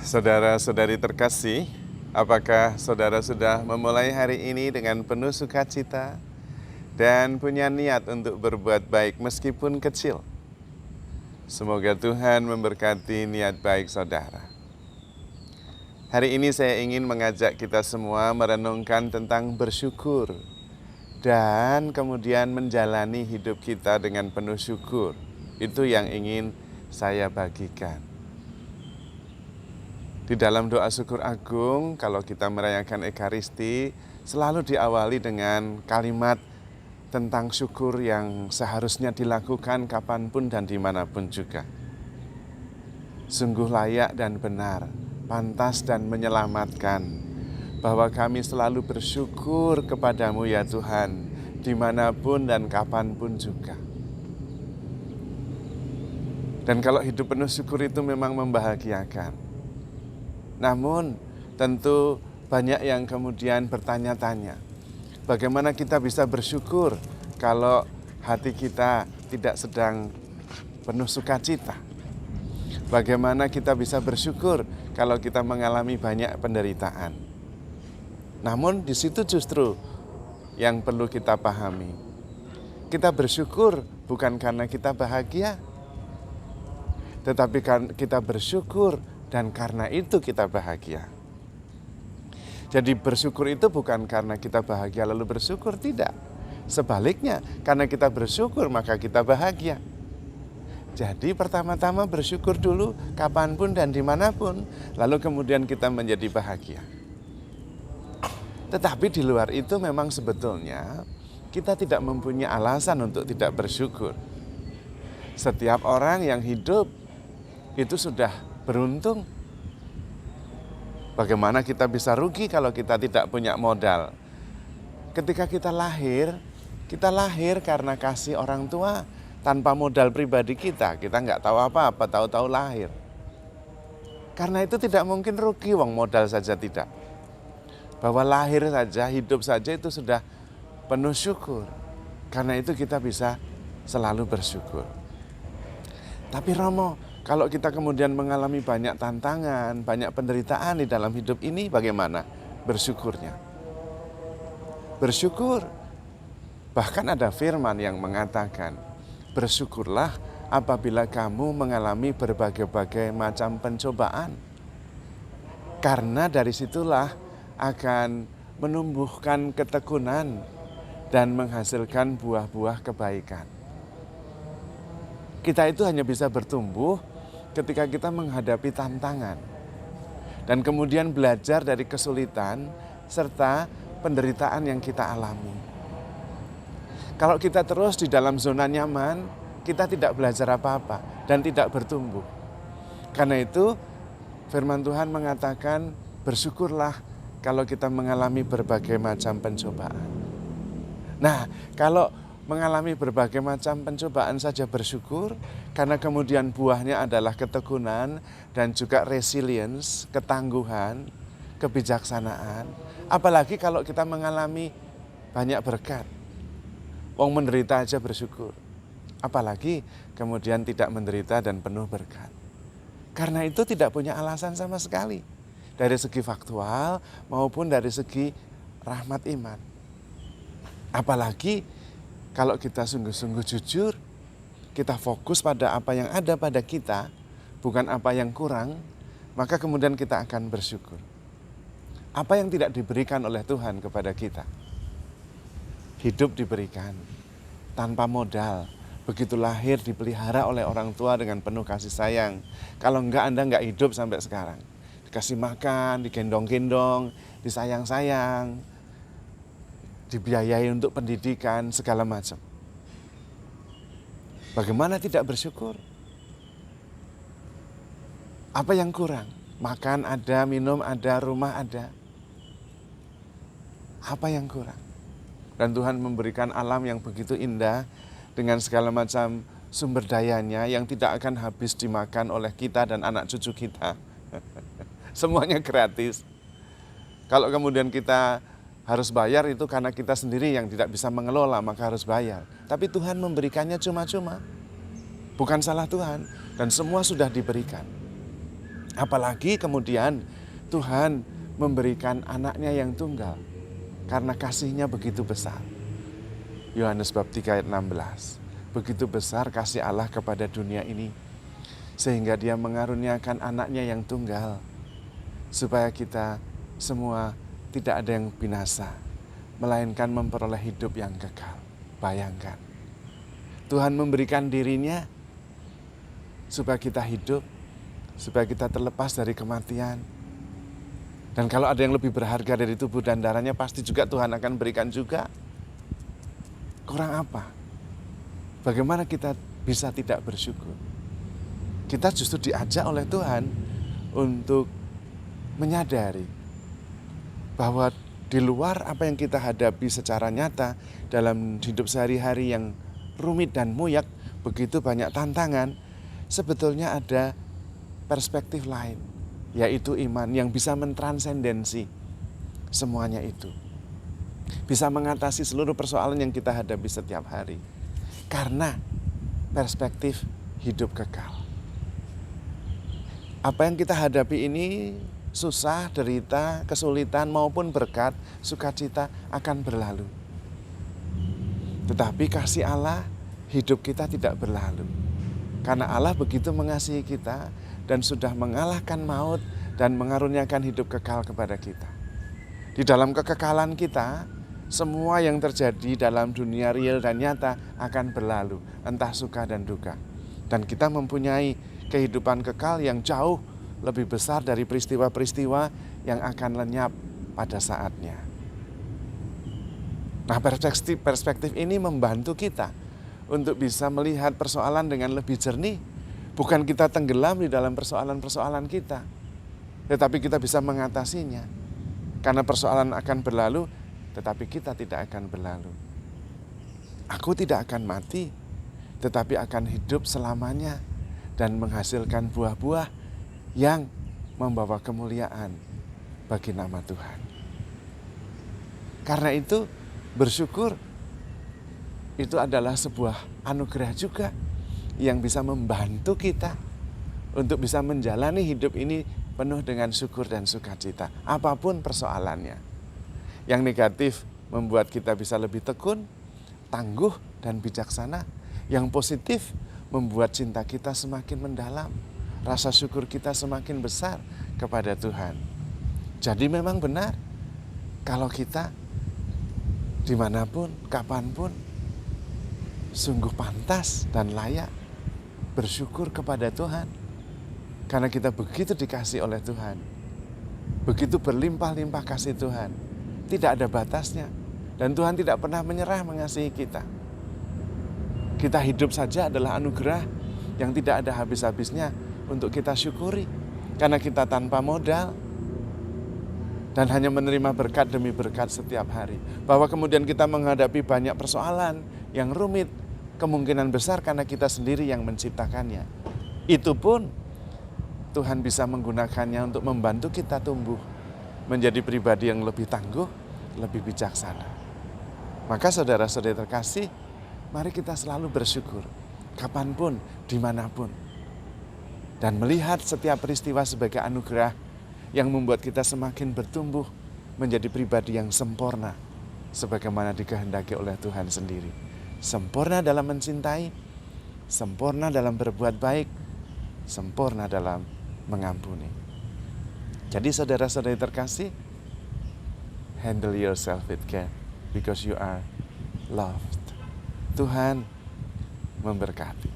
Saudara-saudari terkasih, apakah saudara sudah memulai hari ini dengan penuh sukacita dan punya niat untuk berbuat baik meskipun kecil? Semoga Tuhan memberkati niat baik saudara. Hari ini saya ingin mengajak kita semua merenungkan tentang bersyukur dan kemudian menjalani hidup kita dengan penuh syukur. Itu yang ingin saya bagikan. Di dalam doa syukur agung, kalau kita merayakan Ekaristi, selalu diawali dengan kalimat tentang syukur yang seharusnya dilakukan kapanpun dan dimanapun juga. Sungguh layak dan benar, pantas dan menyelamatkan, bahwa kami selalu bersyukur kepadamu ya Tuhan, dimanapun dan kapanpun juga. Dan kalau hidup penuh syukur itu memang membahagiakan. Namun tentu banyak yang kemudian bertanya-tanya, bagaimana kita bisa bersyukur kalau hati kita tidak sedang penuh sukacita? Bagaimana kita bisa bersyukur kalau kita mengalami banyak penderitaan? Namun di situ justru yang perlu kita pahami. Kita bersyukur bukan karena kita bahagia, tetapi kita bersyukur dan karena itu kita bahagia. Jadi bersyukur itu bukan karena kita bahagia lalu bersyukur, tidak. Sebaliknya, karena kita bersyukur maka kita bahagia. Jadi pertama-tama bersyukur dulu kapanpun dan dimanapun, lalu kemudian kita menjadi bahagia. Tetapi di luar itu memang sebetulnya kita tidak mempunyai alasan untuk tidak bersyukur. Setiap orang yang hidup itu sudah beruntung. Bagaimana kita bisa rugi kalau kita tidak punya modal? Ketika kita lahir karena kasih orang tua. Tanpa modal pribadi kita nggak tahu apa-apa, tahu-tahu lahir. Karena itu tidak mungkin rugi, wong modal saja tidak. Bahwa lahir saja, hidup saja itu sudah penuh syukur. Karena itu kita bisa selalu bersyukur. Tapi Romo, kalau kita kemudian mengalami banyak tantangan, banyak penderitaan di dalam hidup ini, bagaimana bersyukurnya? Bersyukur. Bahkan ada firman yang mengatakan, bersyukurlah apabila kamu mengalami berbagai-bagai macam pencobaan. Karena dari situlah akan menumbuhkan ketekunan dan menghasilkan buah-buah kebaikan. Kita itu hanya bisa bertumbuh ketika kita menghadapi tantangan dan kemudian belajar dari kesulitan serta penderitaan yang kita alami. Kalau kita terus di dalam zona nyaman, kita tidak belajar apa-apa dan tidak bertumbuh. Karena itu firman Tuhan mengatakan bersyukurlah kalau kita mengalami berbagai macam pencobaan. Nah, kalau mengalami berbagai macam pencobaan saja bersyukur, karena kemudian buahnya adalah ketekunan dan juga resilience, ketangguhan, kebijaksanaan. Apalagi kalau kita mengalami banyak berkat. Wong menderita aja bersyukur. Apalagi kemudian tidak menderita dan penuh berkat. Karena itu tidak punya alasan sama sekali. Dari segi faktual maupun dari segi rahmat iman. Apalagi kalau kita sungguh-sungguh jujur, kita fokus pada apa yang ada pada kita, bukan apa yang kurang, maka kemudian kita akan bersyukur. Apa yang tidak diberikan oleh Tuhan kepada kita? Hidup diberikan tanpa modal. Begitu lahir dipelihara oleh orang tua dengan penuh kasih sayang. Kalau enggak, Anda enggak hidup sampai sekarang. Dikasih makan, digendong-gendong, disayang-sayang, dibiayai untuk pendidikan, segala macam. Bagaimana tidak bersyukur? Apa yang kurang? Makan ada, minum ada, rumah ada. Apa yang kurang? Dan Tuhan memberikan alam yang begitu indah dengan segala macam sumber dayanya yang tidak akan habis dimakan oleh kita dan anak cucu kita. Semuanya gratis. Kalau kemudian kita harus bayar itu karena kita sendiri yang tidak bisa mengelola, maka harus bayar. Tapi Tuhan memberikannya cuma-cuma. Bukan salah Tuhan dan semua sudah diberikan. Apalagi kemudian Tuhan memberikan anaknya yang tunggal karena kasih-Nya begitu besar. Yohanes bab 3 ayat 16. Begitu besar kasih Allah kepada dunia ini sehingga Dia mengaruniakan anaknya yang tunggal supaya kita semua tidak ada yang binasa, melainkan memperoleh hidup yang kekal. Bayangkan, Tuhan memberikan dirinya supaya kita hidup, supaya kita terlepas dari kematian. Dan kalau ada yang lebih berharga dari tubuh dan darahnya, pasti juga Tuhan akan berikan juga. Kurang apa? Bagaimana kita bisa tidak bersyukur? Kita justru diajak oleh Tuhan untuk menyadari bahwa di luar apa yang kita hadapi secara nyata dalam hidup sehari-hari yang rumit dan muyak, begitu banyak tantangan, sebetulnya ada perspektif lain, yaitu iman yang bisa mentransendensi semuanya itu. Bisa mengatasi seluruh persoalan yang kita hadapi setiap hari. Karena perspektif hidup kekal. Apa yang kita hadapi ini, susah, derita, kesulitan maupun berkat, sukacita akan berlalu. Tetapi kasih Allah, hidup kita tidak berlalu. Karena Allah begitu mengasihi kita dan sudah mengalahkan maut dan mengaruniakan hidup kekal kepada kita. Di dalam kekekalan kita, semua yang terjadi dalam dunia real dan nyata akan berlalu, entah suka dan duka. Dan kita mempunyai kehidupan kekal yang jauh lebih besar dari peristiwa-peristiwa yang akan lenyap pada saatnya. Nah, perspektif ini membantu kita untuk bisa melihat persoalan dengan lebih jernih. Bukan kita tenggelam di dalam persoalan-persoalan kita, tetapi kita bisa mengatasinya. Karena persoalan akan berlalu, tetapi kita tidak akan berlalu. Aku tidak akan mati, tetapi akan hidup selamanya dan menghasilkan buah-buah yang membawa kemuliaan bagi nama Tuhan. Karena itu, bersyukur itu adalah sebuah anugerah juga yang bisa membantu kita untuk bisa menjalani hidup ini penuh dengan syukur dan sukacita, apapun persoalannya. Yang negatif membuat kita bisa lebih tekun, tangguh, dan bijaksana. Yang positif membuat cinta kita semakin mendalam, rasa syukur kita semakin besar kepada Tuhan. Jadi memang benar, kalau kita dimanapun, kapanpun, sungguh pantas dan layak bersyukur kepada Tuhan. Karena kita begitu dikasih oleh Tuhan, begitu berlimpah-limpah kasih Tuhan, tidak ada batasnya. Dan Tuhan tidak pernah menyerah mengasihi kita. Kita hidup saja adalah anugerah yang tidak ada habis-habisnya untuk kita syukuri. Karena kita tanpa modal dan hanya menerima berkat demi berkat setiap hari. Bahwa kemudian kita menghadapi banyak persoalan yang rumit, kemungkinan besar karena kita sendiri yang menciptakannya. Itu pun Tuhan bisa menggunakannya untuk membantu kita tumbuh menjadi pribadi yang lebih tangguh, lebih bijaksana. Maka saudara-saudari terkasih, mari kita selalu bersyukur, kapanpun, dimanapun. Dan melihat setiap peristiwa sebagai anugerah yang membuat kita semakin bertumbuh menjadi pribadi yang sempurna, sebagaimana dikehendaki oleh Tuhan sendiri. Sempurna dalam mencintai, sempurna dalam berbuat baik, sempurna dalam mengampuni. Jadi saudara-saudari terkasih, handle yourself with care because you are loved. Tuhan memberkati.